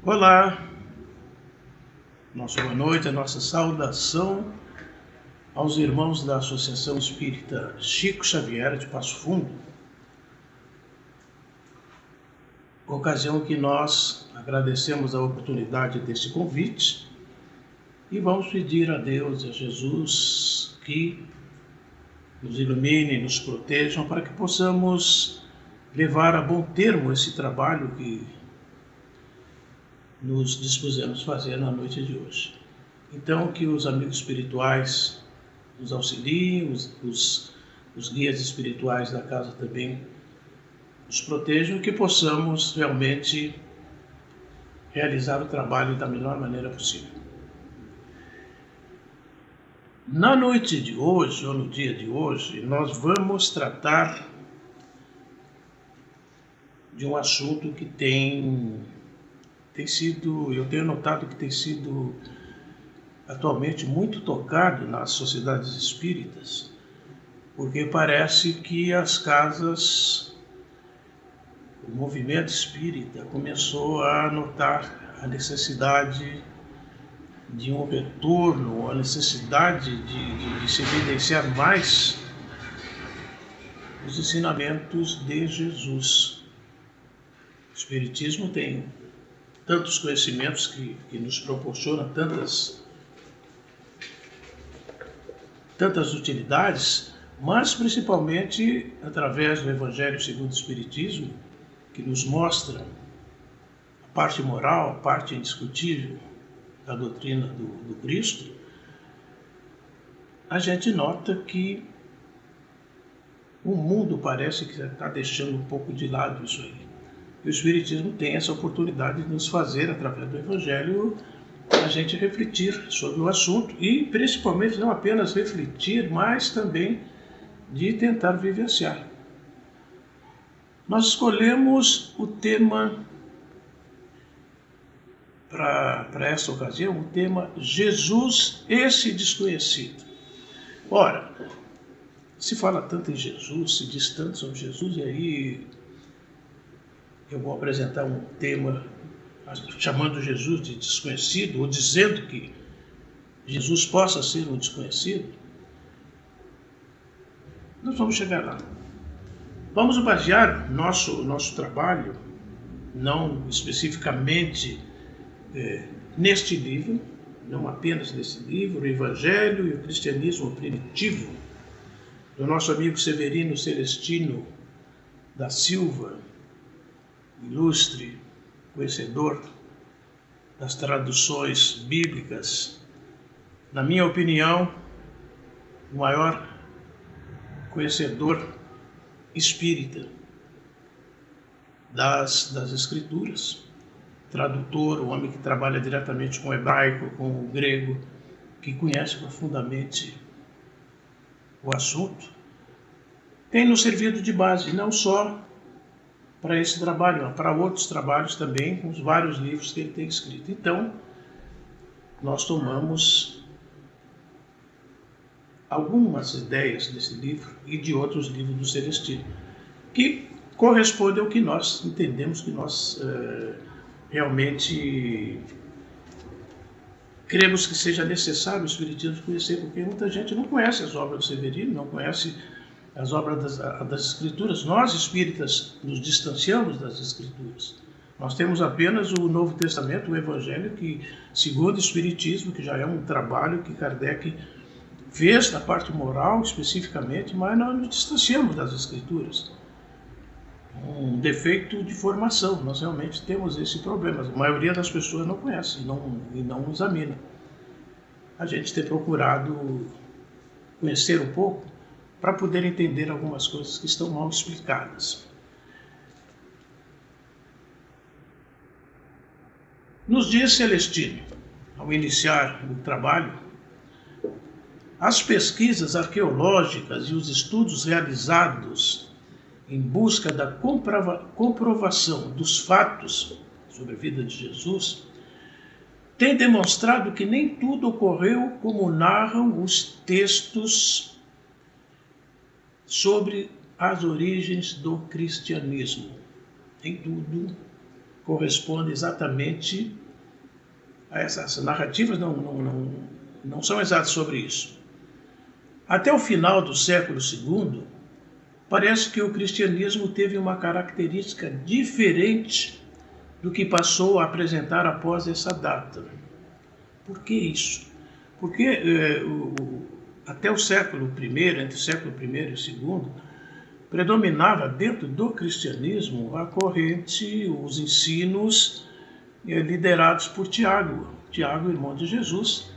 Olá, nossa boa noite, a nossa saudação aos irmãos da Associação Espírita Chico Xavier de Passo Fundo, ocasião que nós agradecemos a oportunidade desse convite e vamos pedir a Deus e a Jesus que nos ilumine, nos protejam para que possamos levar a bom termo esse trabalho que nos dispusemos a fazer na noite de hoje. Então, que os amigos espirituais nos auxiliem, os guias espirituais da casa também nos protejam e que possamos realmente realizar o trabalho da melhor maneira possível. Na noite de hoje, ou no dia de hoje, nós vamos tratar de um assunto que eu tenho notado que tem sido atualmente muito tocado nas sociedades espíritas, porque parece que as casas, o movimento espírita começou a notar a necessidade de um retorno, a necessidade de se evidenciar mais os ensinamentos de Jesus. O Espiritismo tem tantos conhecimentos que nos proporciona tantas utilidades, mas principalmente através do Evangelho segundo o Espiritismo, que nos mostra a parte moral, a parte indiscutível da doutrina do Cristo. A gente nota que o mundo parece que está deixando um pouco de lado isso aí. E o Espiritismo tem essa oportunidade de nos fazer, através do Evangelho, a gente refletir sobre o assunto e, principalmente, não apenas refletir, mas também de tentar vivenciar. Nós escolhemos o tema para essa ocasião, o tema Jesus, esse desconhecido. Ora, se fala tanto em Jesus, se diz tanto sobre Jesus, e aí eu vou apresentar um tema chamando Jesus de desconhecido, ou dizendo que Jesus possa ser um desconhecido. Nós vamos chegar lá. Vamos basear nosso trabalho, não especificamente neste livro, não apenas nesse livro, o Evangelho e o Cristianismo Primitivo, do nosso amigo Severino Celestino da Silva, ilustre conhecedor das traduções bíblicas, na minha opinião, o maior conhecedor espírita das Escrituras, tradutor, o homem que trabalha diretamente com o hebraico, com o grego, que conhece profundamente o assunto, tem nos servido de base, não só para esse trabalho, para outros trabalhos também, com os vários livros que ele tem escrito. Então, nós tomamos algumas ideias desse livro e de outros livros do Celestino, que correspondem ao que nós entendemos, que nós realmente queremos que seja necessário o Espiritismo conhecer, porque muita gente não conhece as obras do Severino, não conhece as obras das Escrituras. Nós, espíritas, nos distanciamos das Escrituras. Nós temos apenas o Novo Testamento, o Evangelho, que, segundo o Espiritismo, que já é um trabalho que Kardec fez na parte moral, especificamente, mas nós nos distanciamos das Escrituras. Um defeito de formação, nós realmente temos esse problema. A maioria das pessoas não conhece e não examina. A gente tem procurado conhecer um pouco para poder entender algumas coisas que estão mal explicadas. Nos dias Celestino, ao iniciar o trabalho, as pesquisas arqueológicas e os estudos realizados em busca da comprovação dos fatos sobre a vida de Jesus têm demonstrado que nem tudo ocorreu como narram os textos sobre as origens do cristianismo. Nem tudo corresponde exatamente a essas narrativas, não são exatas sobre isso. Até o final do século II, parece que o cristianismo teve uma característica diferente do que passou a apresentar após essa data. Por que isso? Porque até o século I, entre o século I e o II, predominava dentro do cristianismo a corrente, os ensinos liderados por Tiago, irmão de Jesus,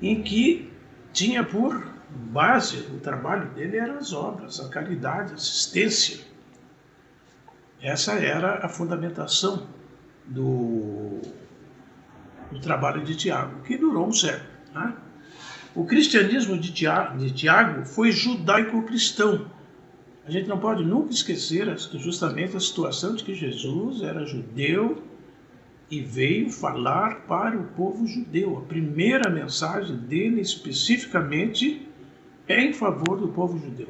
em que tinha por base, o trabalho dele eram as obras, a caridade, a assistência. Essa era a fundamentação do trabalho de Tiago, que durou um século. Né? O cristianismo de Tiago foi judaico-cristão. A gente não pode nunca esquecer justamente a situação de que Jesus era judeu e veio falar para o povo judeu. A primeira mensagem dele, especificamente, é em favor do povo judeu.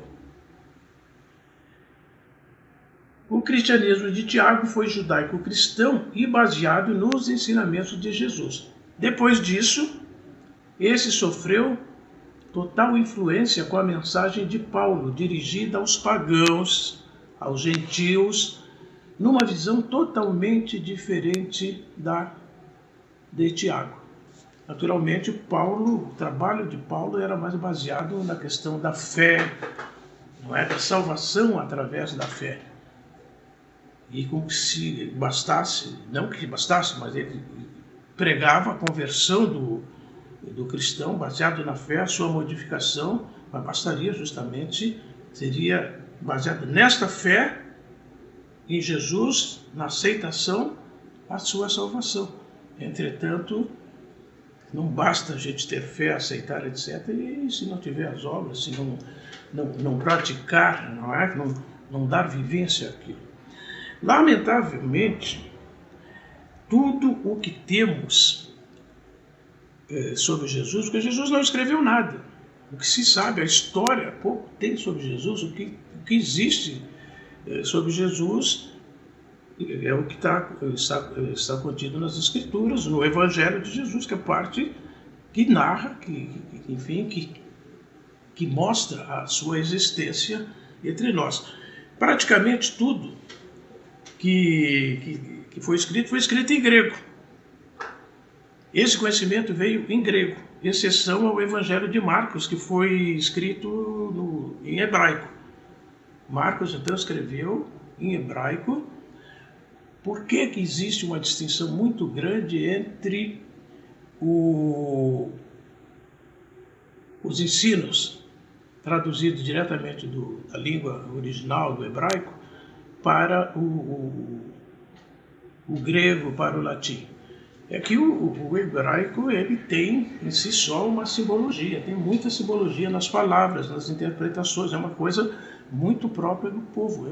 O cristianismo de Tiago foi judaico-cristão e baseado nos ensinamentos de Jesus. Depois disso, esse sofreu total influência com a mensagem de Paulo, dirigida aos pagãos, aos gentios, numa visão totalmente diferente da de Tiago. Naturalmente, o trabalho de Paulo era mais baseado na questão da fé, não é? Da salvação através da fé. E como se bastasse, não que bastasse, mas ele pregava a conversão do cristão baseado na fé, a sua modificação, mas bastaria justamente, seria baseado nesta fé em Jesus, na aceitação, a sua salvação. Entretanto, não basta a gente ter fé, aceitar, etc., e se não tiver as obras, se não praticar, não dar vivência àquilo. Lamentavelmente, tudo o que temos sobre Jesus, porque Jesus não escreveu nada. O que se sabe, a história, pouco tem sobre Jesus, o que existe sobre Jesus é o que está contido nas Escrituras, no Evangelho de Jesus, que é parte que narra, que mostra a sua existência entre nós. Praticamente tudo que foi escrito em grego. Esse conhecimento veio em grego, exceção ao Evangelho de Marcos, que foi escrito em hebraico. Marcos, então, escreveu em hebraico. Por que existe uma distinção muito grande entre os ensinos traduzidos diretamente da língua original, do hebraico, para o grego, para o latim? É que o hebraico ele tem em si só uma simbologia, tem muita simbologia nas palavras, nas interpretações, é uma coisa muito própria do povo,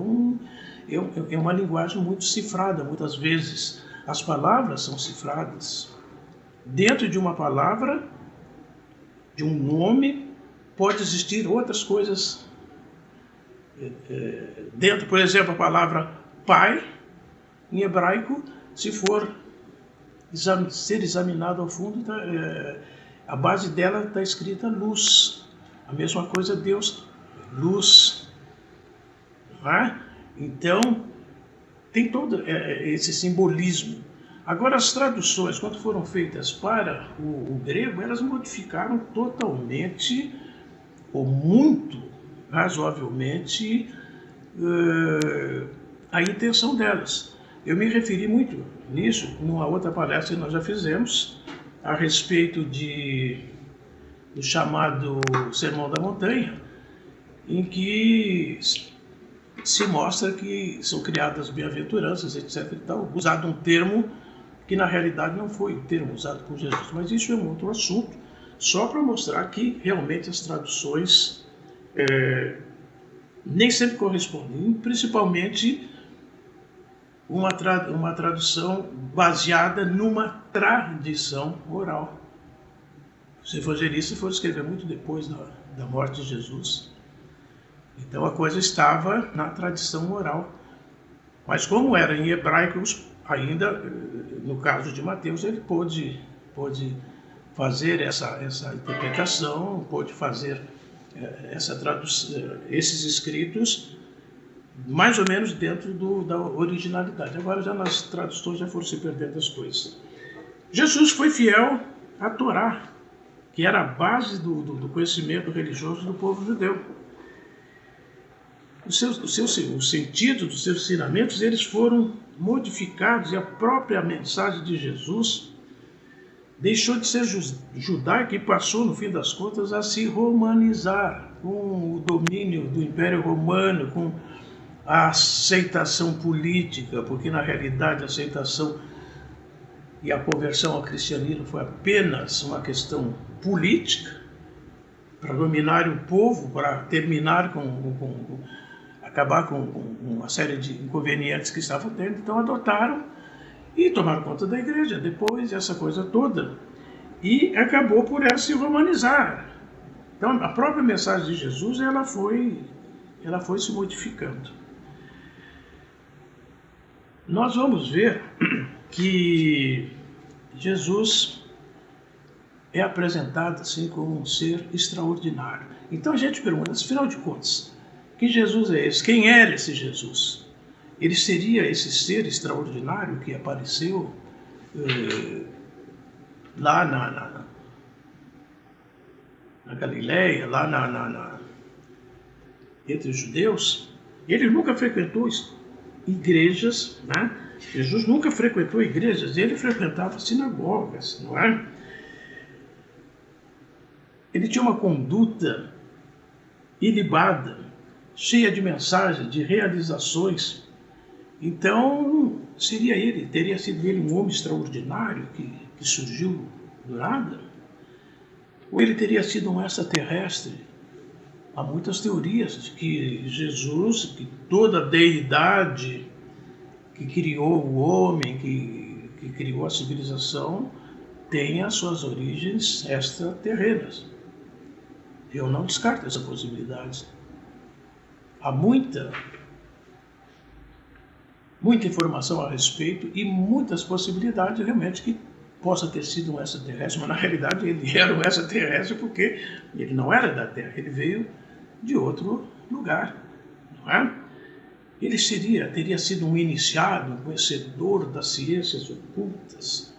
é uma linguagem muito cifrada. Muitas vezes as palavras são cifradas. Dentro de uma palavra, de um nome, pode existir outras coisas. Dentro, por exemplo, a palavra pai, em hebraico, se for ser examinado ao fundo, a base dela está escrita luz. A mesma coisa Deus, luz. Não é? Então, tem todo esse simbolismo. Agora, as traduções, quando foram feitas para o grego, elas modificaram totalmente, ou muito razoavelmente, a intenção delas. Eu me referi muito nisso numa outra palestra que nós já fizemos a respeito do chamado Sermão da Montanha, em que se mostra que são criadas bem-aventuranças, etc. e tal, usado um termo que na realidade não foi o termo usado por Jesus, mas isso é um outro assunto, só para mostrar que realmente as traduções nem sempre correspondem, principalmente uma tradução baseada numa tradição oral. Os evangelistas foram escrever muito depois da morte de Jesus. Então a coisa estava na tradição oral. Mas como era em hebraico, ainda, no caso de Mateus, ele pôde fazer essa interpretação, pôde fazer essa tradução, esses escritos mais ou menos dentro da originalidade. Agora já nas traduções já foram se perdendo as coisas. Jesus foi fiel à Torá, que era a base do conhecimento religioso do povo judeu. Os sentidos dos seus ensinamentos, eles foram modificados, e a própria mensagem de Jesus deixou de ser judaica e passou, no fim das contas, a se romanizar com o domínio do Império Romano, com a aceitação política, porque na realidade a aceitação e a conversão ao cristianismo foi apenas uma questão para dominar o povo, para terminar acabar com uma série de inconvenientes que estavam tendo. Então adotaram e tomaram conta da igreja, depois essa coisa toda, e acabou por ela se romanizar. Então a própria mensagem de Jesus ela foi se modificando. Nós vamos ver que Jesus é apresentado assim como um ser extraordinário. Então a gente pergunta, afinal de contas, que Jesus é esse? Quem era esse Jesus? Ele seria esse ser extraordinário que apareceu lá na Galileia, lá entre os judeus? Ele nunca frequentou igrejas, né? Jesus nunca frequentou igrejas, ele frequentava sinagogas, não é? Ele tinha uma conduta ilibada, cheia de mensagens, de realizações. Então, teria sido ele um homem extraordinário que surgiu do nada? Ou ele teria sido um extraterrestre? Há muitas teorias de que Jesus, que toda a deidade que criou o homem, que criou a civilização, tem as suas origens extraterrenas. Eu não descarto essa possibilidade. Há muita informação a respeito e muitas possibilidades realmente que possa ter sido um extraterrestre, mas na realidade ele era um extraterrestre porque ele não era da Terra, ele veio de outro lugar, não é? Ele teria sido um iniciado, um conhecedor das ciências ocultas,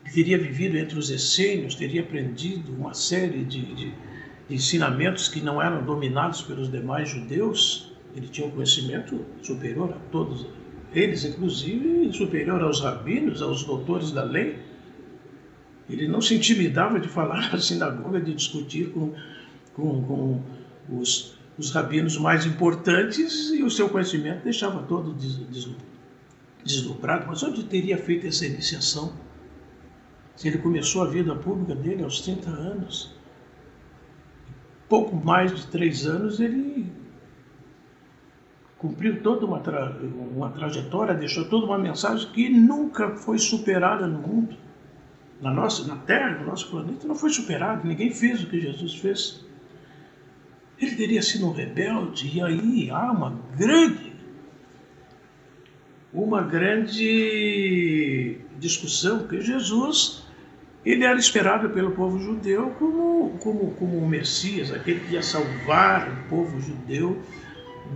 que teria vivido entre os essênios, teria aprendido uma série de ensinamentos que não eram dominados pelos demais judeus. Ele tinha um conhecimento superior a todos eles, inclusive superior aos rabinos, aos doutores da lei. Ele não se intimidava de falar na sinagoga, de discutir com os rabinos mais importantes, e o seu conhecimento deixava todo desdobrado. Mas onde teria feito essa iniciação? Se ele começou a vida pública dele aos 30 anos, pouco mais de 3 anos, ele cumpriu toda uma trajetória, deixou toda uma mensagem que nunca foi superada no mundo. Na Terra, no nosso planeta, não foi superada. Ninguém fez o que Jesus fez. Ele teria sido um rebelde, e aí há uma grande discussão, porque Jesus, ele era esperado pelo povo judeu como um Messias, aquele que ia salvar o povo judeu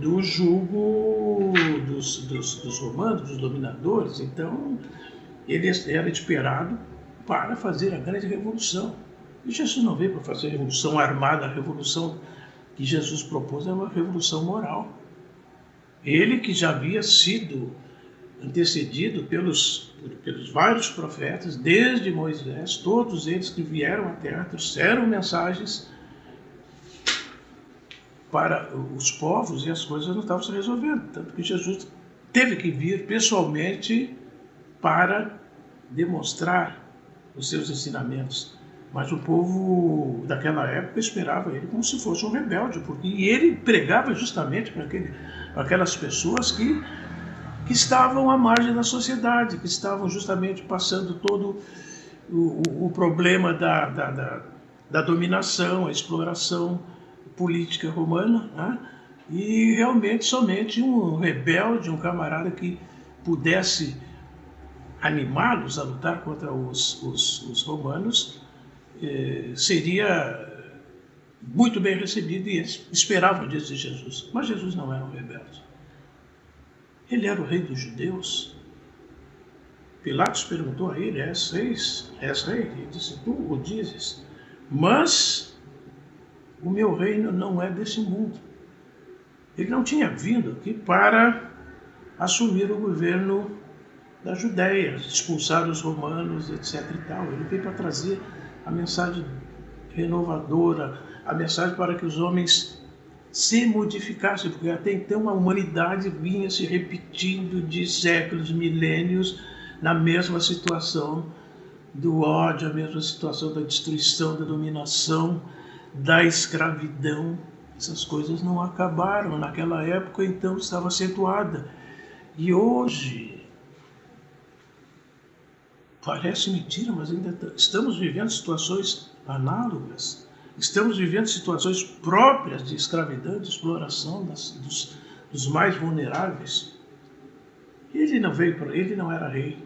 do jugo dos romanos, dos dominadores. Então, ele era esperado para fazer a grande revolução. E Jesus não veio para fazer a revolução armada, a revolução que Jesus propôs é uma revolução moral. Ele que já havia sido antecedido pelos vários profetas, desde Moisés, todos eles que vieram à Terra trouxeram mensagens para os povos, e as coisas não estavam se resolvendo. Tanto que Jesus teve que vir pessoalmente para demonstrar os seus ensinamentos. Mas o povo daquela época esperava ele como se fosse um rebelde, porque ele pregava justamente para aquelas pessoas que estavam à margem da sociedade, que estavam justamente passando todo o problema da dominação, a exploração política romana, né? E realmente somente um rebelde, um camarada que pudesse animá-los a lutar contra os romanos, seria muito bem recebido, e eles esperavam disso de Jesus. Mas Jesus não era um rebelde. Ele era o rei dos judeus. Pilatos perguntou a ele: és rei? Ele disse: tu o dizes. Mas o meu reino não é desse mundo. Ele não tinha vindo aqui para assumir o governo da Judéia, expulsar os romanos, etc. e tal. Ele veio para trazer a mensagem renovadora, a mensagem para que os homens se modificassem, porque até então a humanidade vinha se repetindo de séculos, milênios, na mesma situação do ódio, a mesma situação da destruição, da dominação, da escravidão. Essas coisas não acabaram. Naquela época, então, estava acentuada. E hoje, parece mentira, mas ainda estamos vivendo situações análogas. Estamos vivendo situações próprias de escravidão, de exploração dos mais vulneráveis. Ele não era rei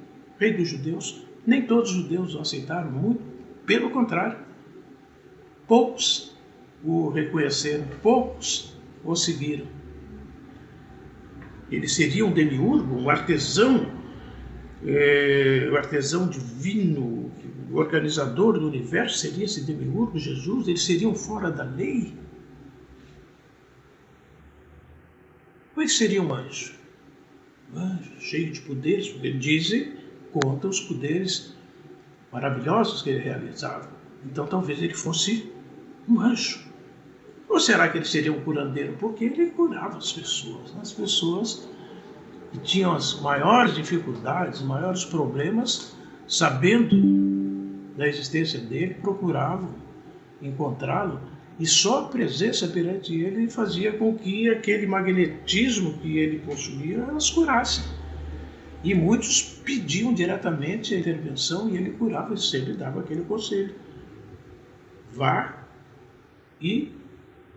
dos judeus. Nem todos os judeus o aceitaram, muito pelo contrário. Poucos o reconheceram, poucos o seguiram. Ele seria um demiurgo, um artesão divino, o organizador do universo seria esse demiurgo, Jesus. Eles seriam fora da lei? Ou ele seria um anjo? Um anjo cheio de poderes, porque dizem, conta os poderes maravilhosos que ele realizava. Então talvez ele fosse um anjo. Ou será que ele seria um curandeiro? Porque ele curava as pessoas que tinham as maiores dificuldades, os maiores problemas, sabendo da existência dele, procuravam encontrá-lo, e só a presença perante ele fazia com que aquele magnetismo que ele possuía as curasse. E muitos pediam diretamente a intervenção e ele curava e sempre dava aquele conselho: vá e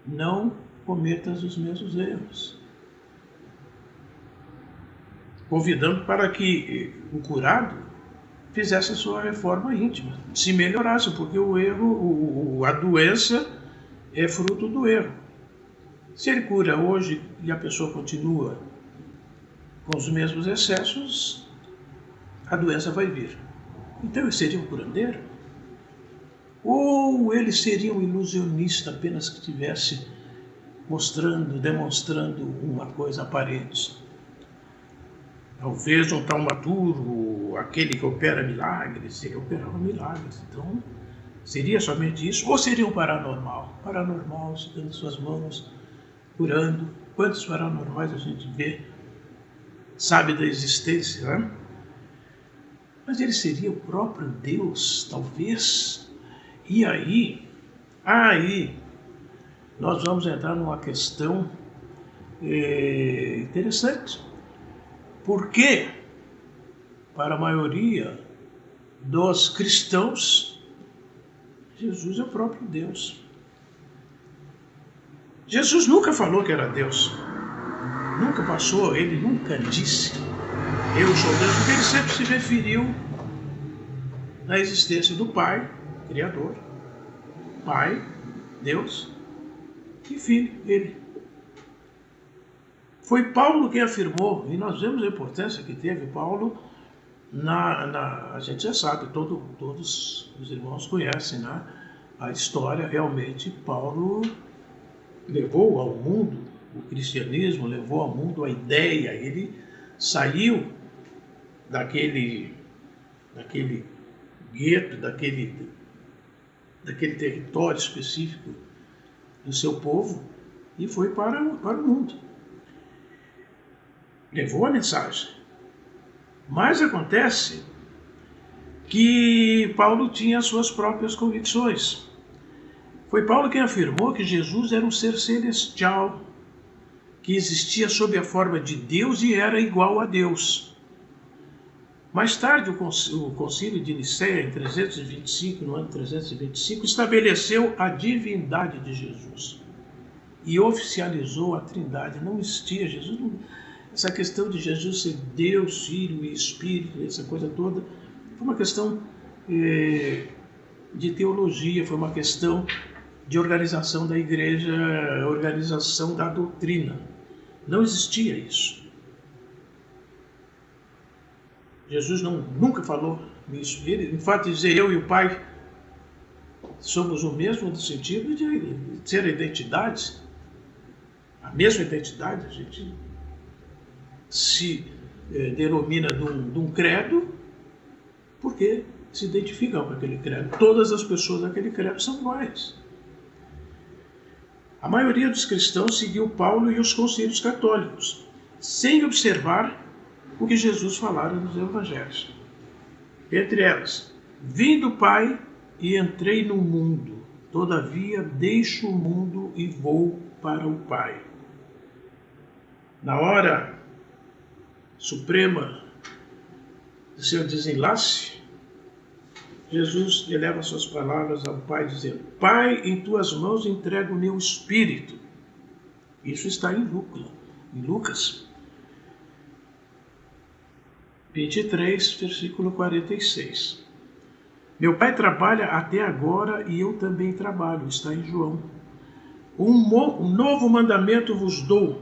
não cometas os mesmos erros. Convidando para que o curado fizesse a sua reforma íntima, se melhorasse, porque o erro, a doença é fruto do erro. Se ele cura hoje e a pessoa continua com os mesmos excessos, a doença vai vir. Então ele seria um curandeiro? Ou ele seria um ilusionista apenas que estivesse demonstrando uma coisa aparente? Talvez um taumaturgo, aquele que opera milagres, ele operava milagres. Então, seria somente isso? Ou seria um paranormal? Paranormal, segurando suas mãos, curando. Quantos paranormais a gente vê, sabe da existência, né? Mas ele seria o próprio Deus, talvez. E aí nós vamos entrar numa questão interessante. Porque, para a maioria dos cristãos, Jesus é o próprio Deus. Jesus nunca falou que era Deus. Nunca passou, ele nunca disse: eu sou Deus, porque ele sempre se referiu na existência do Pai, Criador, Pai, Deus, e Filho, ele. Foi Paulo quem afirmou, e nós vemos a importância que teve Paulo, a gente já sabe, todos os irmãos conhecem, né? A história. Realmente Paulo levou ao mundo o cristianismo, levou ao mundo a ideia, ele saiu daquele gueto, daquele território específico do seu povo e foi para o mundo. Levou a mensagem. Mas acontece que Paulo tinha suas próprias convicções. Foi Paulo quem afirmou que Jesus era um ser celestial, que existia sob a forma de Deus e era igual a Deus. Mais tarde, o Concílio de Nicéia, em 325, no ano 325, estabeleceu a divindade de Jesus e oficializou a Trindade. Não existia, Jesus essa questão de Jesus ser Deus, Filho e Espírito, essa coisa toda, foi uma questão de teologia, foi uma questão de organização da igreja, organização da doutrina. Não existia isso. Jesus nunca falou nisso. Ele, em fato, dizer eu e o Pai somos o mesmo no sentido de ser identidades, a mesma identidade. A gente se denomina de um credo porque se identificam com aquele credo. Todas as pessoas daquele credo são iguais. A maioria dos cristãos seguiu Paulo e os concílios católicos, sem observar o que Jesus falara nos evangelhos. Entre elas, vim do Pai e entrei no mundo, todavia deixo o mundo e vou para o Pai. Na hora suprema do seu desenlace, Jesus eleva suas palavras ao Pai, dizendo: Pai, em tuas mãos entrego o meu espírito. Isso está em Lucas 23, versículo 46. Meu Pai trabalha até agora e eu também trabalho, está em João. Um novo mandamento vos dou,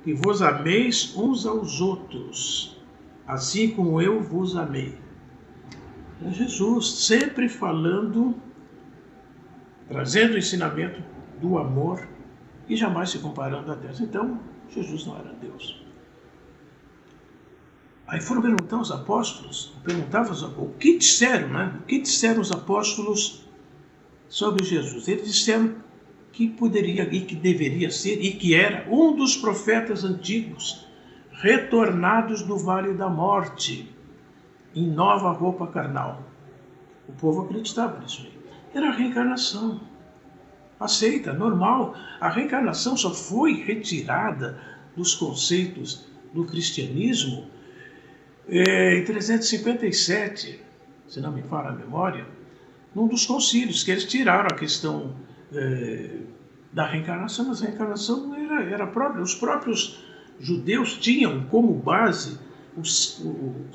que vos ameis uns aos outros, assim como eu vos amei. É Jesus sempre falando, trazendo o ensinamento do amor e jamais se comparando a Deus. Então, Jesus não era Deus. Aí foram perguntar aos apóstolos, o que disseram, né? O que disseram os apóstolos sobre Jesus? Eles disseram que poderia e que deveria ser e que era um dos profetas antigos, retornados do vale da morte, em nova roupa carnal. O povo acreditava nisso aí. Era a reencarnação. Aceita, normal. A reencarnação só foi retirada dos conceitos do cristianismo em 357, se não me falha a memória, num dos concílios, que eles tiraram a questão da reencarnação, mas a reencarnação era própria. Os próprios judeus tinham como base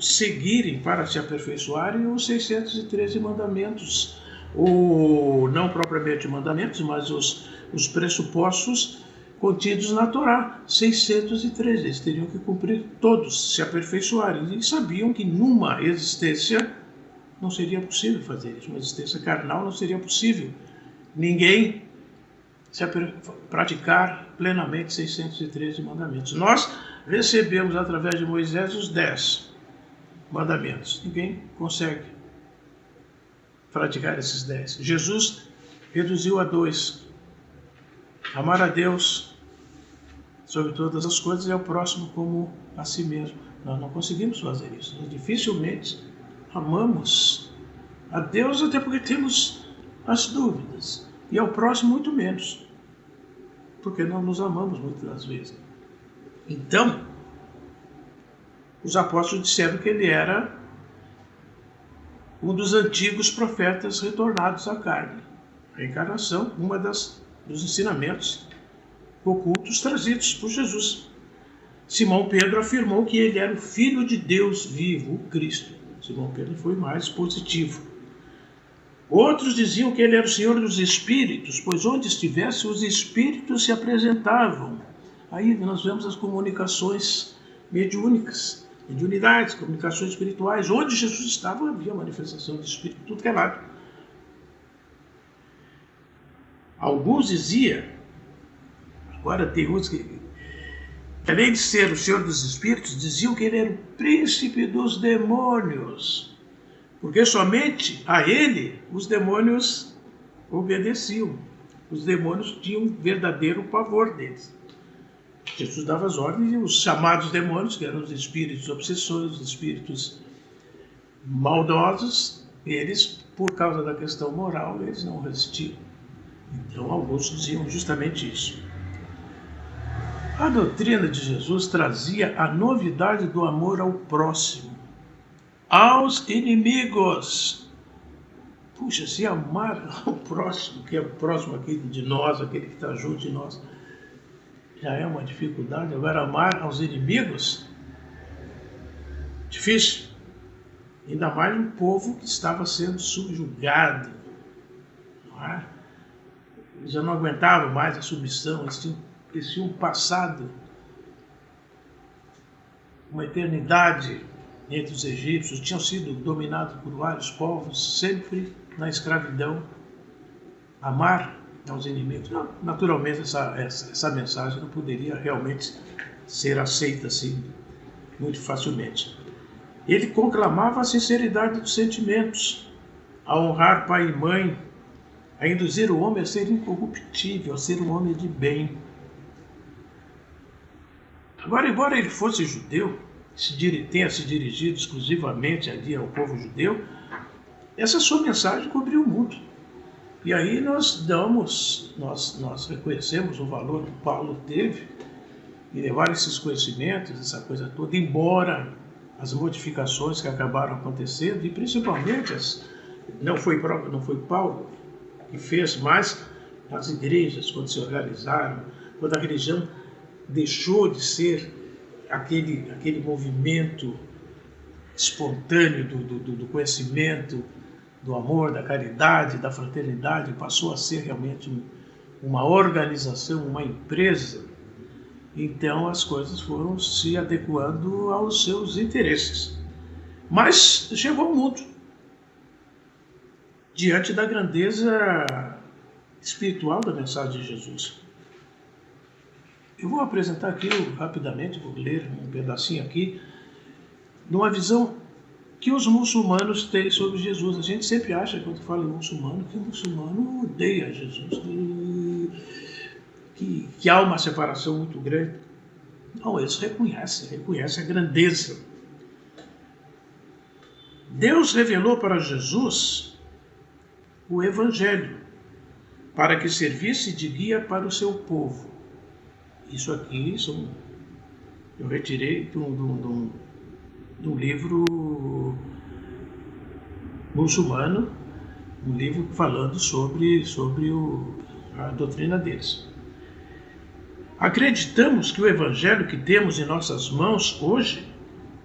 seguirem para se aperfeiçoarem os 613 mandamentos, ou não propriamente mandamentos, mas os pressupostos contidos na Torá, 613. Eles teriam que cumprir todos, se aperfeiçoarem, e sabiam que numa existência não seria possível fazer isso, uma existência carnal não seria possível ninguém praticar plenamente 613 mandamentos. Nós recebemos através de Moisés os 10 mandamentos. Ninguém consegue praticar esses 10. Jesus reduziu a 2. Amar a Deus sobre todas as coisas e ao próximo como a si mesmo. Nós não conseguimos fazer isso. Nós dificilmente amamos a Deus, até porque temos as dúvidas. E ao próximo muito menos, porque não nos amamos muitas das vezes. Então, os apóstolos disseram que ele era um dos antigos profetas retornados à carne. A reencarnação, dos ensinamentos ocultos trazidos por Jesus. Simão Pedro afirmou que ele era o Filho de Deus vivo, o Cristo. Simão Pedro foi mais positivo. Outros diziam que ele era o Senhor dos Espíritos, pois onde estivesse, os Espíritos se apresentavam. Aí nós vemos as comunicações mediúnicas, mediunidades, comunicações espirituais. Onde Jesus estava, havia manifestação de Espírito, tudo que é lado. Alguns diziam, agora tem uns que, além de ser o Senhor dos Espíritos, diziam que ele era o príncipe dos demônios, porque somente a ele os demônios obedeciam. Os demônios tinham um verdadeiro pavor deles. Jesus dava as ordens e os chamados demônios, que eram os espíritos obsessores, os espíritos maldosos, eles, por causa da questão moral, eles não resistiam. Então, alguns diziam justamente isso. A doutrina de Jesus trazia a novidade do amor ao próximo, aos inimigos. Puxa, se amar ao próximo, que é o próximo aqui de nós, aquele que está junto de nós, já é uma dificuldade. Agora, amar aos inimigos, difícil. Ainda mais um povo que estava sendo subjugado. Não é? Eles já não aguentavam mais a submissão, eles tinham passado uma eternidade entre os egípcios, tinham sido dominados por vários povos, sempre na escravidão. Amar aos inimigos. Não, naturalmente, essa mensagem não poderia realmente ser aceita assim muito facilmente. Ele conclamava a sinceridade dos sentimentos, a honrar pai e mãe, a induzir o homem a ser incorruptível, a ser um homem de bem. Agora, embora ele fosse judeu, tenha se dirigido exclusivamente ali ao povo judeu, essa sua mensagem cobriu o mundo. E aí nós reconhecemos o valor que Paulo teve em levar esses conhecimentos, essa coisa toda, embora as modificações que acabaram acontecendo, e principalmente não foi Paulo que fez, mas as igrejas, quando se organizaram, quando a religião deixou de ser aquele movimento espontâneo do conhecimento, do amor, da caridade, da fraternidade, passou a ser realmente uma organização, uma empresa. Então as coisas foram se adequando aos seus interesses. Mas chegou o mundo, diante da grandeza espiritual da mensagem de Jesus. Eu vou apresentar aqui rapidamente, vou ler um pedacinho aqui, numa visão que os muçulmanos têm sobre Jesus. A gente sempre acha, quando fala em muçulmano, que o muçulmano odeia Jesus, que há uma separação muito grande. Não, eles reconhecem a grandeza. Deus revelou para Jesus o Evangelho, para que servisse de guia para o seu povo. Isso aqui eu retirei de um livro muçulmano, um livro falando sobre a doutrina deles. Acreditamos que o Evangelho que temos em nossas mãos hoje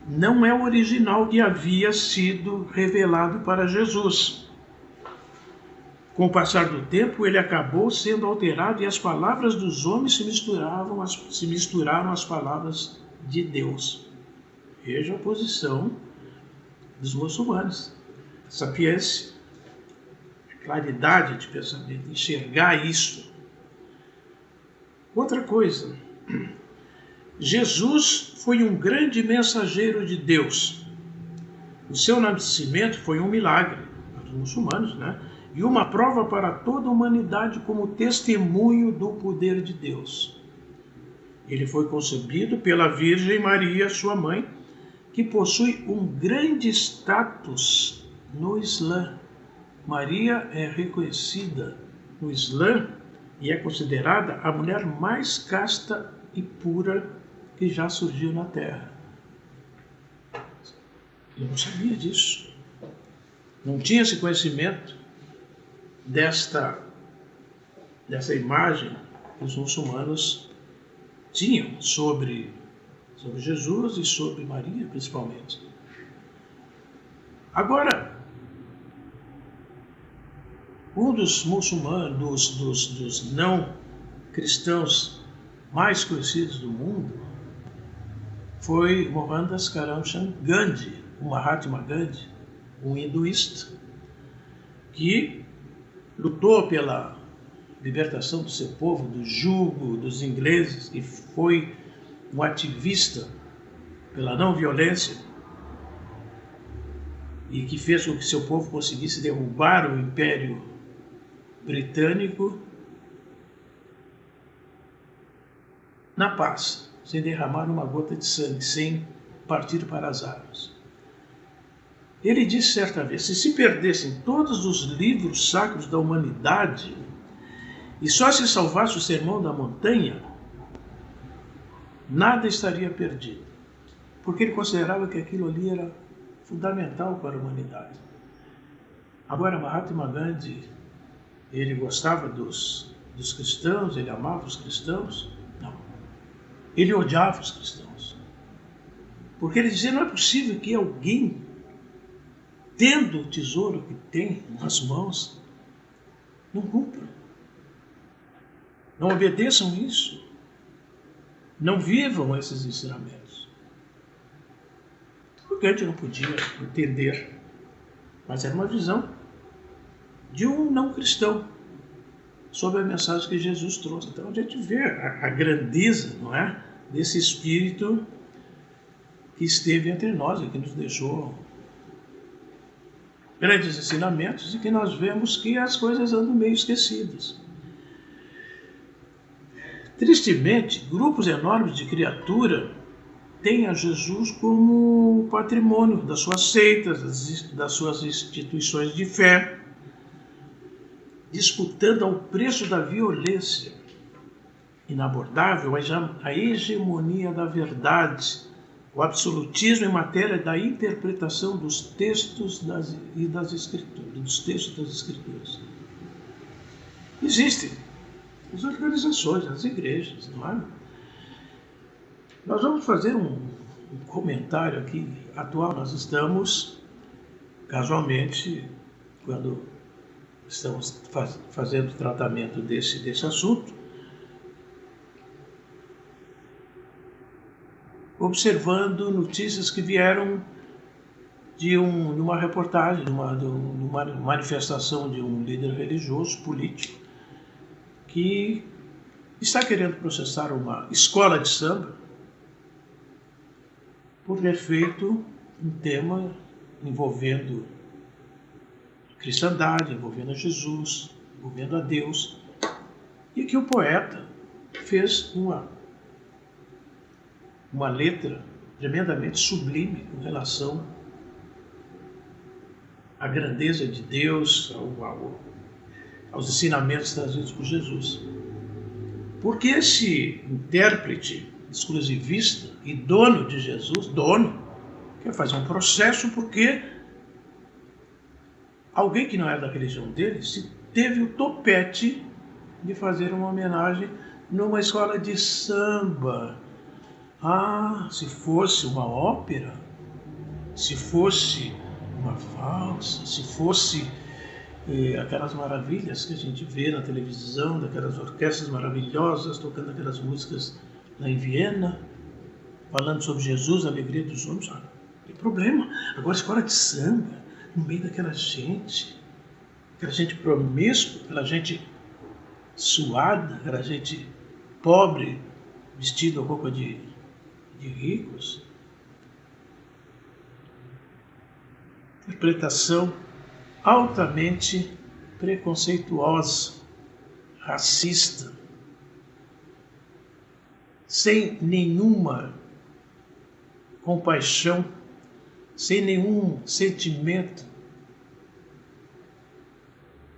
não é o original que havia sido revelado para Jesus. Com o passar do tempo, ele acabou sendo alterado e as palavras dos homens se misturaram às palavras de Deus. Veja a posição dos muçulmanos. Sapiência, claridade de pensamento, enxergar isso. Outra coisa, Jesus foi um grande mensageiro de Deus. O seu nascimento foi um milagre para os muçulmanos, né? E uma prova para toda a humanidade como testemunho do poder de Deus. Ele foi concebido pela Virgem Maria, sua mãe, que possui um grande status no Islã. Maria é reconhecida no Islã e é considerada a mulher mais casta e pura que já surgiu na Terra. Eu não sabia disso. Não tinha esse conhecimento dessa imagem que os muçulmanos tinham sobre Jesus e sobre Maria, principalmente. Agora, um dos muçulmanos, dos não cristãos mais conhecidos do mundo, foi Mohandas Karamchand Gandhi, o Mahatma Gandhi, um hinduísta, que lutou pela libertação do seu povo, do jugo dos ingleses, e foi um ativista pela não violência e que fez com que seu povo conseguisse derrubar o Império Britânico na paz, sem derramar uma gota de sangue, sem partir para as armas. Ele disse certa vez, se perdessem todos os livros sacros da humanidade e só se salvasse o Sermão da Montanha, nada estaria perdido. Porque ele considerava que aquilo ali era fundamental para a humanidade. Agora, Mahatma Gandhi, ele gostava dos cristãos, ele amava os cristãos? Não. Ele odiava os cristãos. Porque ele dizia, não é possível que alguém, tendo o tesouro que tem nas mãos, não cumpra. Não obedeçam isso. Não vivam esses ensinamentos. Porque a gente não podia entender. Mas era uma visão de um não cristão sobre a mensagem que Jesus trouxe. Então a gente vê a grandeza, não é, desse Espírito que esteve entre nós e que nos deixou grandes ensinamentos e que nós vemos que as coisas andam meio esquecidas. Tristemente, grupos enormes de criatura têm a Jesus como patrimônio das suas seitas, das suas instituições de fé, disputando ao preço da violência inabordável a hegemonia da verdade, o absolutismo em matéria da interpretação dos textos das Escrituras, dos textos das Escrituras. Existem as organizações, as igrejas, não é? Nós vamos fazer um comentário aqui atual. Nós estamos, casualmente, quando estamos fazendo o tratamento desse assunto, observando notícias que vieram de uma reportagem, de uma manifestação de um líder religioso, político, que está querendo processar uma escola de samba por ter feito um tema envolvendo cristandade, envolvendo a Jesus, envolvendo a Deus, e que o poeta fez uma letra tremendamente sublime com relação à grandeza de Deus, aos ensinamentos trazidos por Jesus. Porque esse intérprete exclusivista e dono de Jesus, quer fazer um processo porque alguém que não é da religião dele se teve o topete de fazer uma homenagem numa escola de samba. Ah, se fosse uma ópera, se fosse uma valsa, se fosse aquelas maravilhas que a gente vê na televisão, daquelas orquestras maravilhosas, tocando aquelas músicas lá em Viena, falando sobre Jesus, a alegria dos homens, não tem problema. Agora, escola de samba, no meio daquela gente promíscua, aquela gente suada, aquela gente pobre, vestida com roupa de ricos. Interpretação altamente preconceituosa, racista, sem nenhuma compaixão, sem nenhum sentimento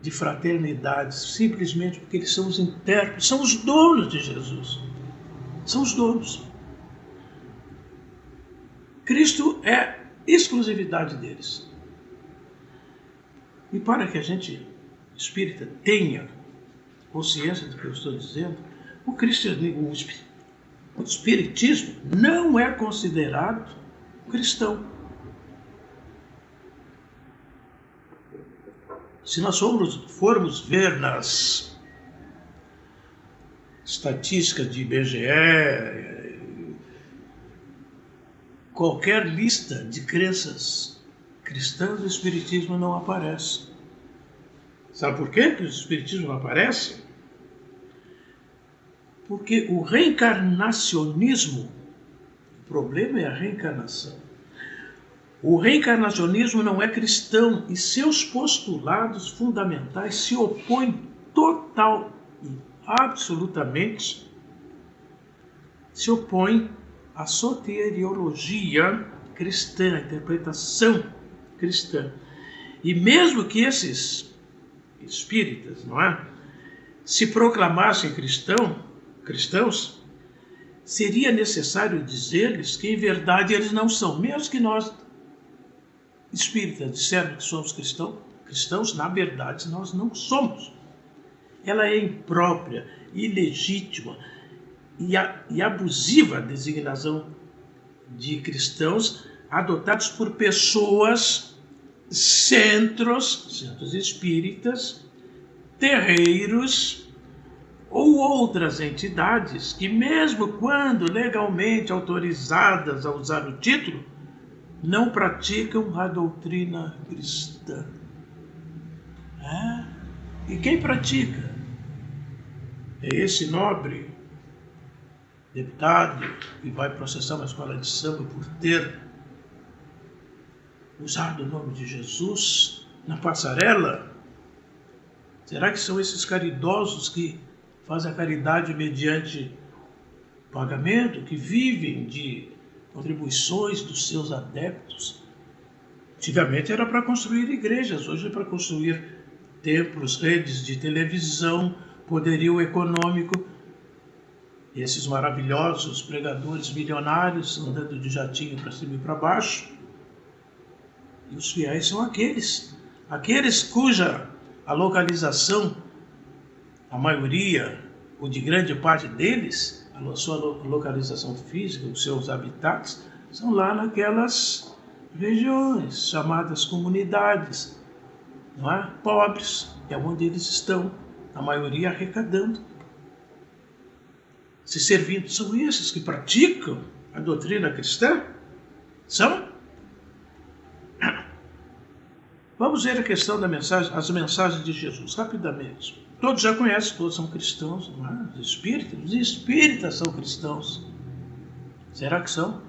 de fraternidade, simplesmente porque eles são os intérpretes, são os donos de Jesus. São os donos. Cristo é exclusividade deles. E para que a gente espírita tenha consciência do que eu estou dizendo, o cristianismo, o espiritismo não é considerado cristão. Se nós formos ver nas estatísticas de IBGE, qualquer lista de crenças cristãs, o espiritismo não aparece. Sabe por quê que o espiritismo não aparece? Porque o reencarnacionismo, o problema é a reencarnação. O reencarnacionismo não é cristão e seus postulados fundamentais se opõem total e absolutamente à soteriologia cristã, a interpretação cristã. E mesmo que esses espíritas, não é, se proclamassem cristãos, seria necessário dizer-lhes que em verdade eles não são. Mesmo que nós espíritas dissermos que somos cristãos, na verdade nós não somos. Ela é imprópria, ilegítima, e abusiva designação de cristãos adotados por pessoas, centros espíritas, terreiros ou outras entidades que, mesmo quando legalmente autorizadas a usar o título, não praticam a doutrina cristã. E quem pratica? É esse nobre deputado que vai processar uma escola de samba por ter usado o nome de Jesus na passarela? Será que são esses caridosos que fazem a caridade mediante pagamento, que vivem de contribuições dos seus adeptos? Antigamente era para construir igrejas, hoje é para construir templos, redes de televisão, poderio econômico. E esses maravilhosos pregadores milionários andando de jatinho para cima e para baixo. E os fiéis são aqueles cuja a localização, a maioria, ou de grande parte deles, a sua localização física, os seus habitats, são lá naquelas regiões chamadas comunidades, não é? Pobres, que é onde eles estão, a maioria arrecadando, se servindo. São esses que praticam a doutrina cristã? São? Vamos ver a questão da mensagem, as mensagens de Jesus, rapidamente. Todos já conhecem, todos são cristãos, não é? Os espíritas são cristãos. Será que são?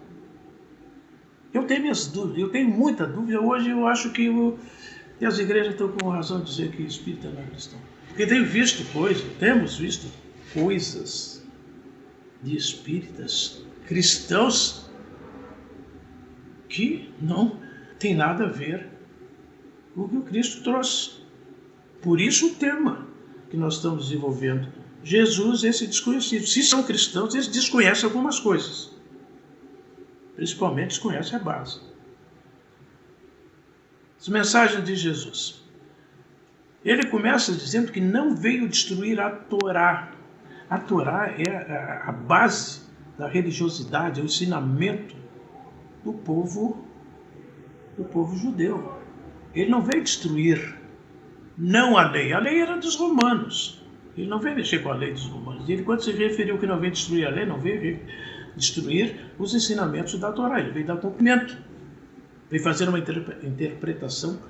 Eu tenho minhas dúvidas, eu tenho muita dúvida. Hoje eu acho que as igrejas estão com razão de dizer que espírita não é cristão. Porque temos visto coisas de espíritas cristãos que não tem nada a ver com o que o Cristo trouxe. Por isso o tema que nós estamos desenvolvendo. Jesus, esse desconhecido. Se são cristãos, eles desconhecem algumas coisas. Principalmente desconhecem a base. As mensagens de Jesus. Ele começa dizendo que não veio destruir a Torá. A Torá é a base da religiosidade, é o ensinamento do povo judeu. Ele não veio destruir, não a lei. A lei era dos romanos. Ele não veio mexer com a lei dos romanos. Ele, quando se referiu que não veio destruir a lei, não veio destruir os ensinamentos da Torá. Ele veio dar cumprimento. Veio fazer uma interpretação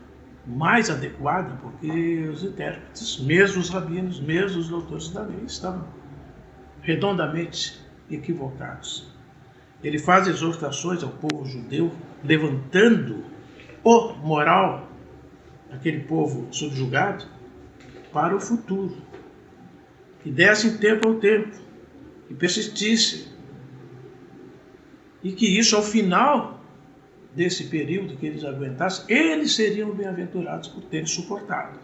mais adequada, porque os intérpretes, mesmo os rabinos, mesmo os doutores da lei, estavam redondamente equivocados. Ele faz exortações ao povo judeu, levantando o moral daquele povo subjugado para o futuro, que dessem tempo ao tempo, que persistissem, e que isso, ao final desse período que eles aguentassem, eles seriam bem-aventurados por terem suportado,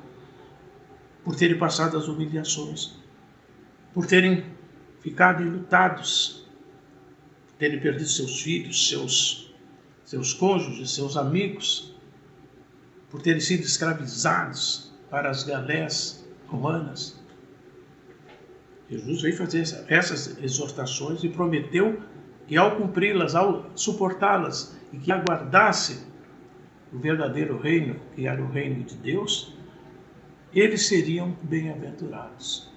por terem passado as humilhações, por terem ficado enlutados, por terem perdido seus filhos, seus cônjuges, seus amigos, por terem sido escravizados para as galés romanas. Jesus veio fazer essas exortações e prometeu que ao cumpri-las, ao suportá-las e que aguardasse o verdadeiro reino, que era o reino de Deus, eles seriam bem-aventurados.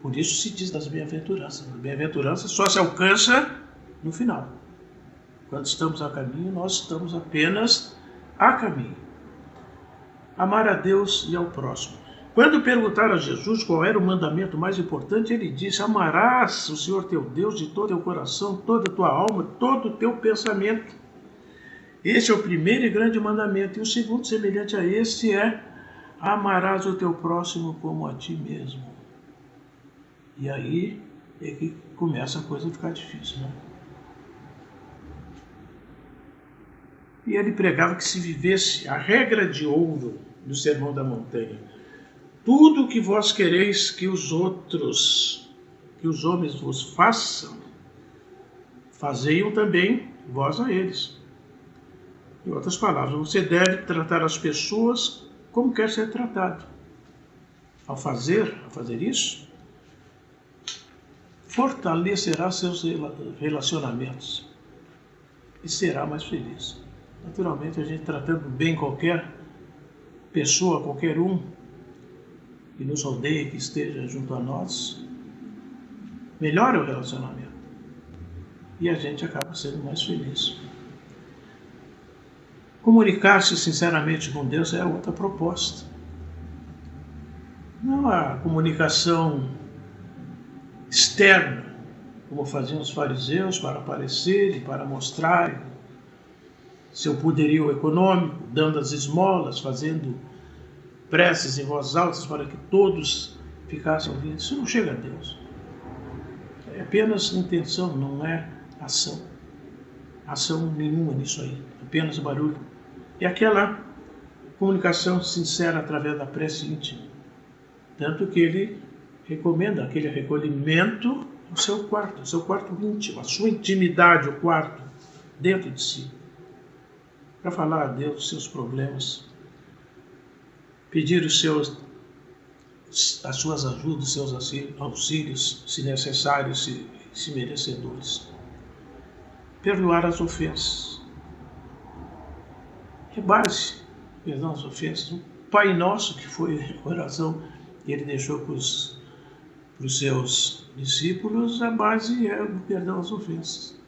Por isso se diz das bem-aventuranças. A bem-aventurança só se alcança no final. Quando estamos a caminho, nós estamos apenas a caminho. Amar a Deus e ao próximo. Quando perguntaram a Jesus qual era o mandamento mais importante, ele disse: amarás o Senhor teu Deus de todo o teu coração, toda a tua alma, todo o teu pensamento. Esse é o primeiro e grande mandamento. E o segundo, semelhante a esse, é: amarás o teu próximo como a ti mesmo. E aí é que começa a coisa a ficar difícil, né? E ele pregava que se vivesse a regra de ouro do Sermão da Montanha: tudo o que vós quereis que os homens vos façam, fazei-o também vós a eles. Em outras palavras, você deve tratar as pessoas como quer ser tratado. Ao fazer isso, fortalecerá seus relacionamentos e será mais feliz. Naturalmente, a gente tratando bem qualquer pessoa, qualquer um que nos rodeie, que esteja junto a nós, melhora o relacionamento e a gente acaba sendo mais feliz. Comunicar-se sinceramente com Deus é outra proposta. Não a comunicação externa, como faziam os fariseus para aparecer e para mostrar seu poderio econômico, dando as esmolas, fazendo preces em voz alta para que todos ficassem ouvindo. Isso não chega a Deus. É apenas intenção, não é ação. Ação nenhuma nisso aí, apenas barulho. É aquela comunicação sincera através da prece íntima. Tanto que ele recomenda aquele recolhimento ao seu quarto íntimo, a sua intimidade, o quarto, dentro de si, para falar a Deus dos seus problemas, pedir as suas ajudas, os seus auxílios, se necessários, se merecedores. Perdoar as ofensas. É base, perdão as ofensas. O Pai Nosso, que foi a oração que ele deixou para os seus discípulos, a base é o perdão às ofensas.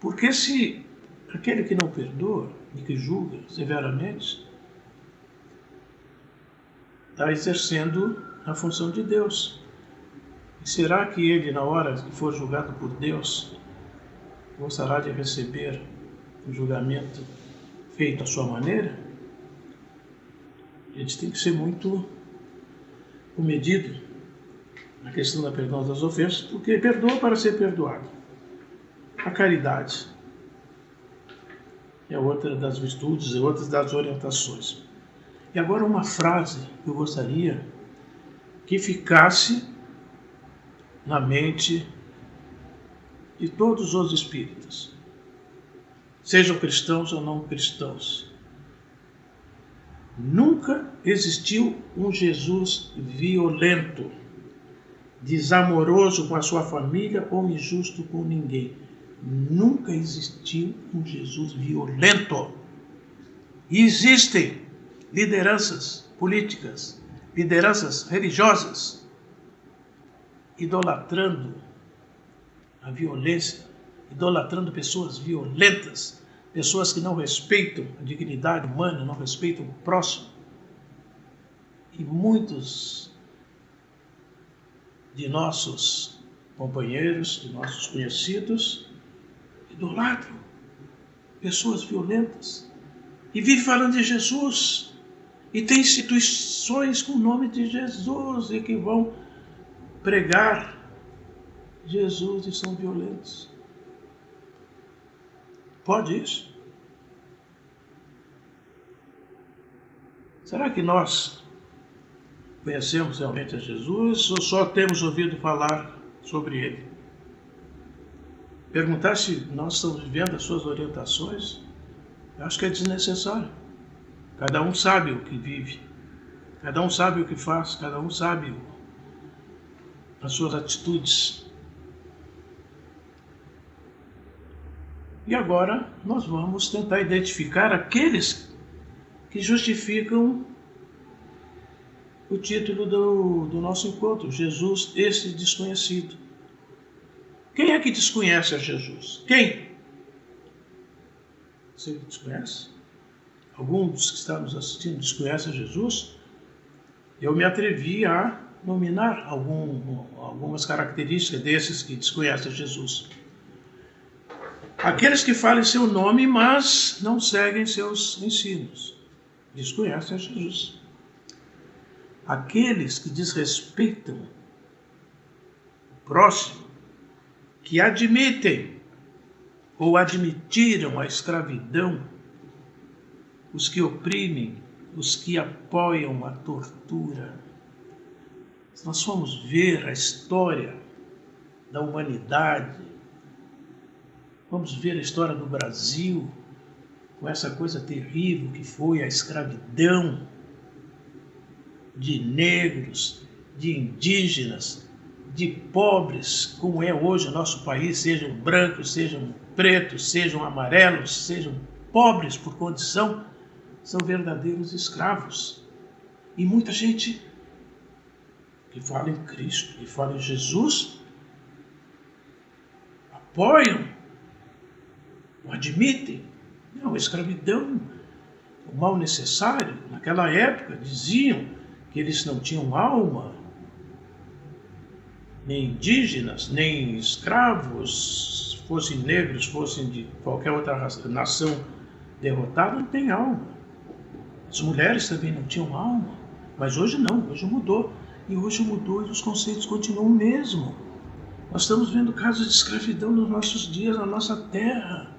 Porque se aquele que não perdoa e que julga severamente está exercendo a função de Deus. E será que ele, na hora que for julgado por Deus, gostará de receber o julgamento feito à sua maneira? A gente tem que ser muito comedido na questão da perdão das ofensas, porque perdoa para ser perdoado. A caridade é outra das virtudes, é outra das orientações. E agora uma frase que eu gostaria que ficasse na mente de todos os espíritas, sejam cristãos ou não cristãos. Nunca existiu um Jesus violento, desamoroso com a sua família ou injusto com ninguém. Nunca existiu um Jesus violento. E existem lideranças políticas, lideranças religiosas, idolatrando a violência, idolatrando pessoas violentas, pessoas que não respeitam a dignidade humana, não respeitam o próximo. E muitos de nossos companheiros, de nossos conhecidos, idolatram pessoas violentas e vivem falando de Jesus. E tem instituições com o nome de Jesus e que vão pregar Jesus e são violentos. Pode isso? Será que nós conhecemos realmente a Jesus ou só temos ouvido falar sobre ele? Perguntar se nós estamos vivendo as suas orientações, eu acho que é desnecessário. Cada um sabe o que vive, cada um sabe o que faz, cada um sabe as suas atitudes. E agora nós vamos tentar identificar aqueles que justificam o título do nosso encontro, Jesus, esse desconhecido. Quem é que desconhece a Jesus? Quem? Você desconhece? Algum dos que está nos assistindo desconhece a Jesus? Eu me atrevi a nominar algumas características desses que desconhecem a Jesus. Aqueles que falam seu nome, mas não seguem seus ensinos, desconhecem a Jesus. Aqueles que desrespeitam o próximo, que admitem ou admitiram a escravidão, os que oprimem, os que apoiam a tortura. Se nós formos ver a história da humanidade, vamos ver a história do Brasil, com essa coisa terrível que foi a escravidão de negros, de indígenas, de pobres, como é hoje o nosso país, sejam brancos, sejam pretos, sejam amarelos, sejam pobres por condição, são verdadeiros escravos. E muita gente que fala em Cristo, que fala em Jesus, apoiam, o admitem. Não, a escravidão, o mal necessário. Naquela época diziam que eles não tinham alma, nem indígenas, nem escravos, fossem negros, fossem de qualquer outra nação derrotada, não tem alma. As mulheres também não tinham alma, mas hoje não, hoje mudou. E hoje mudou e os conceitos continuam o mesmo. Nós estamos vendo casos de escravidão nos nossos dias, na nossa terra,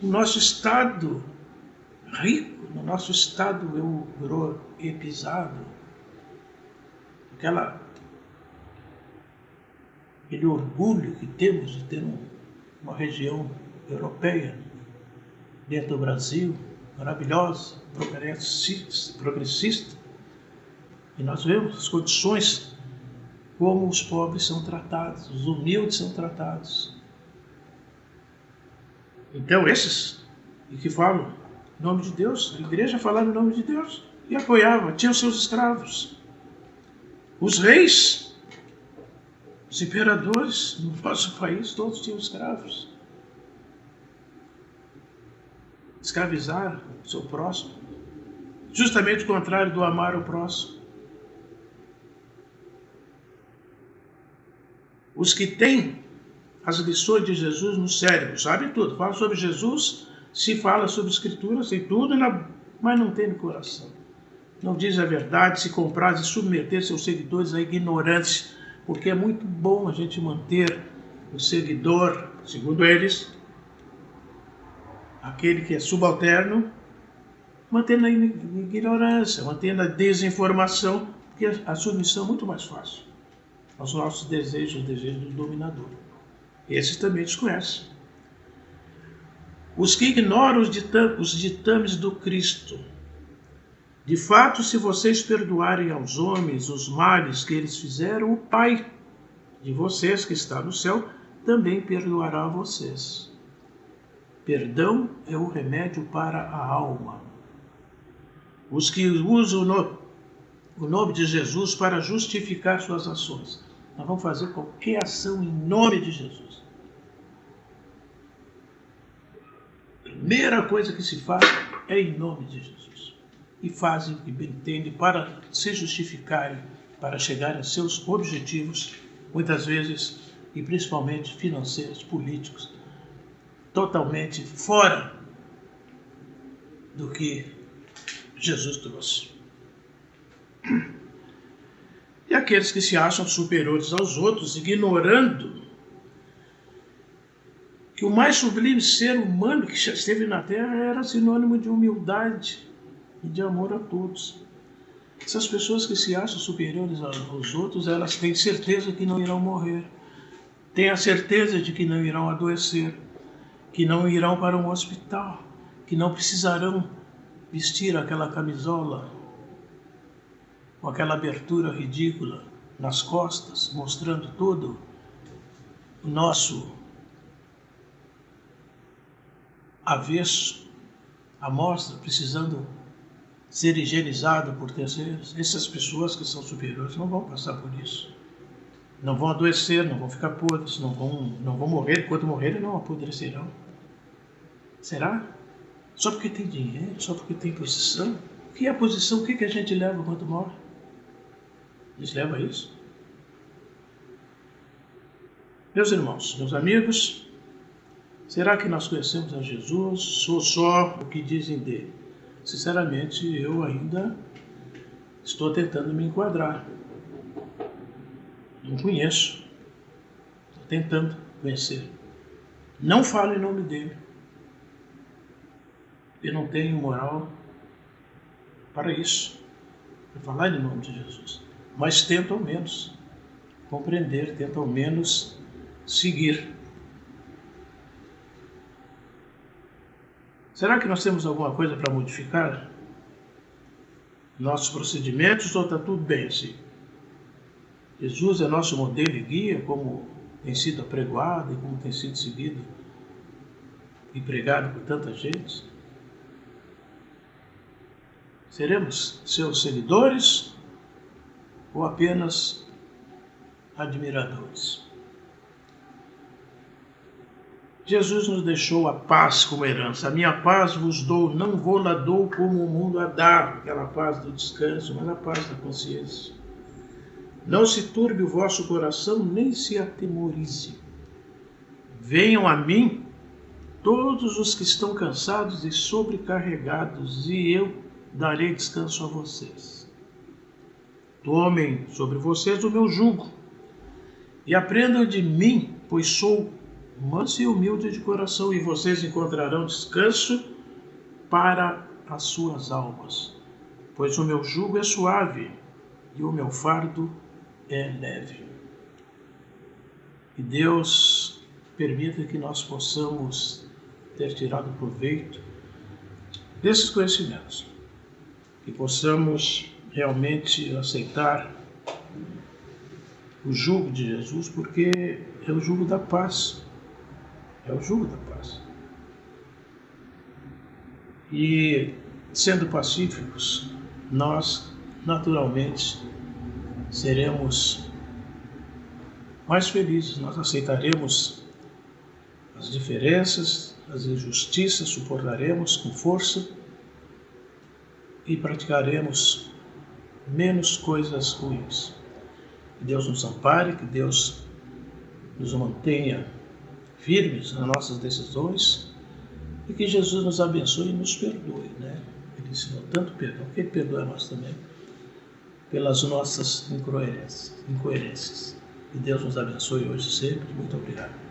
no nosso estado rico, no nosso estado europeizado. Aquele orgulho que temos de ter uma região europeia dentro do Brasil, maravilhosa, progressista. E nós vemos as condições como os pobres são tratados, os humildes são tratados. Então esses que falam em nome de Deus, a igreja falava em nome de Deus e apoiava, tinham seus escravos. Os reis, os imperadores no nosso país, todos tinham escravos. Escravizar o seu próximo. Justamente o contrário do amar o próximo. Os que têm as lições de Jesus no cérebro, sabem tudo. Fala sobre Jesus, se fala sobre Escrituras, tem tudo, mas não tem no coração. Não diz a verdade, se compraz e submeter seus seguidores à ignorância, porque é muito bom a gente manter o seguidor, segundo eles, aquele que é subalterno, mantendo a ignorância, mantendo a desinformação, porque a submissão é muito mais fácil aos nossos desejos, os desejos do dominador. Esses também desconhecem. Os que ignoram os ditames do Cristo. De fato, se vocês perdoarem aos homens os males que eles fizeram, o Pai de vocês, que está no céu, também perdoará a vocês. Perdão é o remédio para a alma. Os que usam o nome de Jesus para justificar suas ações. Nós vamos fazer qualquer ação em nome de Jesus. A primeira coisa que se faz é em nome de Jesus. E fazem o que bem entendem para se justificarem, para chegar a seus objetivos, muitas vezes, e principalmente financeiros, políticos, totalmente fora do que Jesus trouxe. E aqueles que se acham superiores aos outros, ignorando que o mais sublime ser humano que já esteve na Terra era sinônimo de humildade e de amor a todos. Essas pessoas que se acham superiores aos outros, elas têm certeza que não irão morrer, têm a certeza de que não irão adoecer, que não irão para um hospital, que não precisarão vestir aquela camisola com aquela abertura ridícula nas costas, mostrando todo o nosso avesso, a mostra, precisando ser higienizado por terceiros. Essas pessoas que são superiores não vão passar por isso. Não vão adoecer, não vão ficar podres, não vão morrer. Quando morrerem, não apodrecerão. Será? Só porque tem dinheiro, só porque tem posição? O que é a posição? O que a gente leva quando morre? A gente leva isso? Meus irmãos, meus amigos, será que nós conhecemos a Jesus ou só o que dizem dele? Sinceramente, eu ainda estou tentando me enquadrar. Não conheço. Estou tentando conhecer. Não falo em nome dele. Eu não tenho moral para isso, para falar em nome de Jesus. Mas tento ao menos compreender, tento ao menos seguir. Será que nós temos alguma coisa para modificar? Nossos procedimentos ou está tudo bem assim? Jesus é nosso modelo e guia, como tem sido apregoado e como tem sido seguido e pregado por tanta gente? Seremos seus seguidores ou apenas admiradores? Jesus nos deixou a paz como herança. A minha paz vos dou, não vou lá dou como o mundo a dá, aquela paz do descanso, mas a paz da consciência. Não se turbe o vosso coração, nem se atemorize. Venham a mim todos os que estão cansados e sobrecarregados, e eu darei descanso a vocês. Tomem sobre vocês o meu jugo e aprendam de mim, pois sou manso e humilde de coração, e vocês encontrarão descanso para as suas almas. Pois o meu jugo é suave e o meu fardo é leve. E Deus permita que nós possamos ter tirado proveito desses conhecimentos, que possamos realmente aceitar o jugo de Jesus, porque é o jugo da paz. É o jugo da paz. E, sendo pacíficos, nós, naturalmente, seremos mais felizes. Nós aceitaremos as diferenças, as injustiças, suportaremos com força e praticaremos menos coisas ruins. Que Deus nos ampare, que Deus nos mantenha firmes nas nossas decisões e que Jesus nos abençoe e nos perdoe, né? Ele ensinou tanto perdão, que Ele perdoa nós também pelas nossas incoerências. Que Deus nos abençoe hoje e sempre. Muito obrigado.